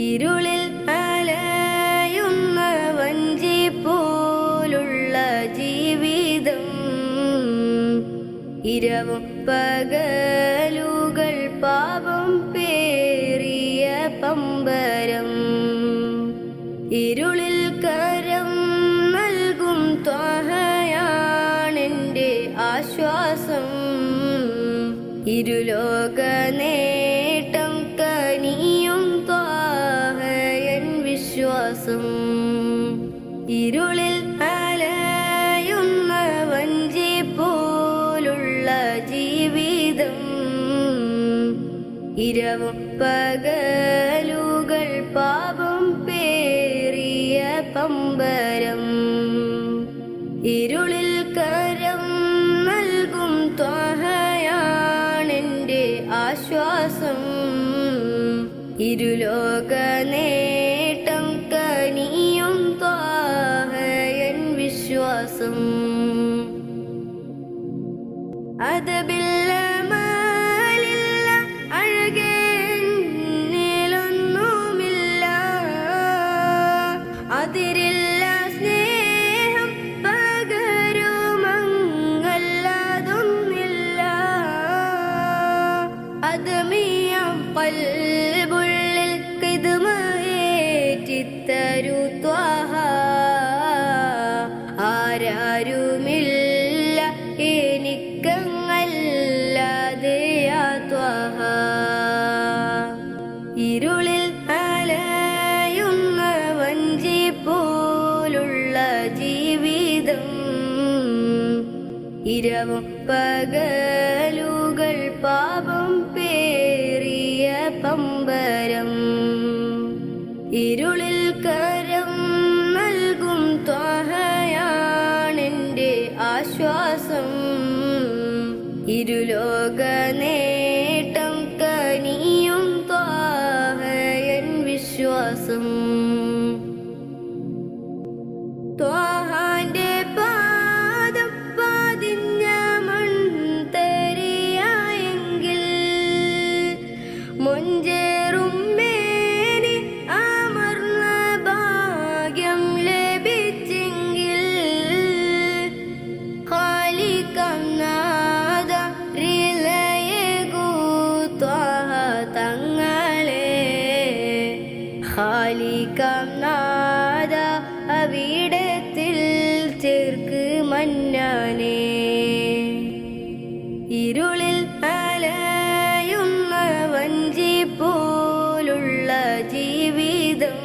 ഇരുളിൽ അലയുന്ന വഞ്ചി പോലുള്ള ജീവിതം, ഇരവും പകലുകൾ പാപം പേറിയ പമ്പരം. ഇരുളിൽ കരം നൽകും ത്വഹയാണെൻ്റെ ആശ്വാസം. ഇരുലോക നേട്ടം കനിയും ത്വഹയൻ വിശ്വാസം. ഇരുളിൽ അലയുന്ന വഞ്ചി പോലുള്ള ജീവിതം, ഇരവും പകലുകൾ പാപം പേറിയ പമ്പരം. ഇരുളിൽ കരം നൽകും ത്വഹയാണെൻ്റെ ആശ്വാസം. ഇരുലോക നേട്ടം കനിയും ത്വഹയൻ വിശ്വാസം. അതബില്ല മാലില്ല അഴകേന്നിലൊന്നുമില്ല, അതിരില്ല സ്നേഹം പകരുമങ്ങല്ലാതൊന്നില്ല. അതമിയാം ഖൽബുള്ളിൽ ഖിദ്മയേറ്റിത്തരൂ ത്വഹ. ആരാരുമില്ല എനിക്കങ്ങല്ലാതെ യാ ത്വഹ. ഇരുളിൽ അലയുന്ന വഞ്ചി പോലുള്ള ജീവിതം, ഇരവും പകലുകൾ പാപം പേറിയ പമ്പരം. ഇരുളിൽ കരം നൽകും ത്വഹയാണെൻ്റെ ആശ്വാസം. ഇരുലോക നേട്ടം കനിയും ത്വഹയൻ വിശ്വാസം. ത്വഹാന്റെ പാദം പതിഞ്ഞ മൺതരിയായെങ്കിൽ, മൊഞ്ചേറും മേനി അമർന്ന ഭാഗ്യം ലഭിച്ചെങ്കിൽ, ഖാലിഖാം നാഥ റിളയേകൂ ത്വഹ തങ്ങളെ. ഖാലിഖാം നാഥ അവിടത്തിൽ ചേർക്ക് മന്നാനേ. ഇരുളിൽ അലയുന്ന വഞ്ചി പോലുള്ള ജീവിതം,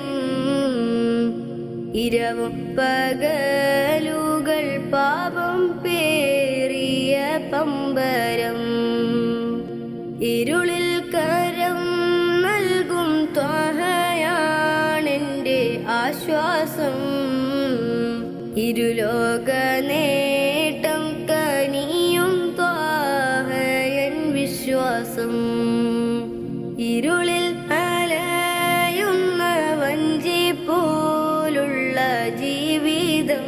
ഇരവും പകലുകൾ പാപം പേറിയ പമ്പരം. ഇരുളിൽ കരം നൽകും ത്വഹയാണെൻ്റെ ആശ്വാസം. ഇരുലോക നേട്ടം കനിയും ത്വഹയൻ വിശ്വാസം. ഇരുളിൽ അലയുന്ന വഞ്ചി പോലുള്ള ജീവിതം,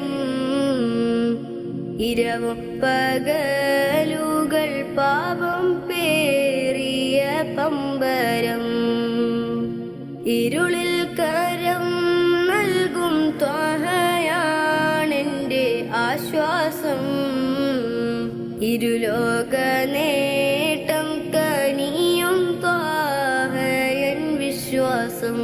ഇരവും പകലുകൾ പാപം പേറിയ പമ്പരം. ഇരുളിൽ കരം നൽകും ത്വഹയാണെൻ്റെ ആശ്വാസം. ഇരുലോക നേട്ടം കനിയും ത്വഹയൻ വിശ്വാസം.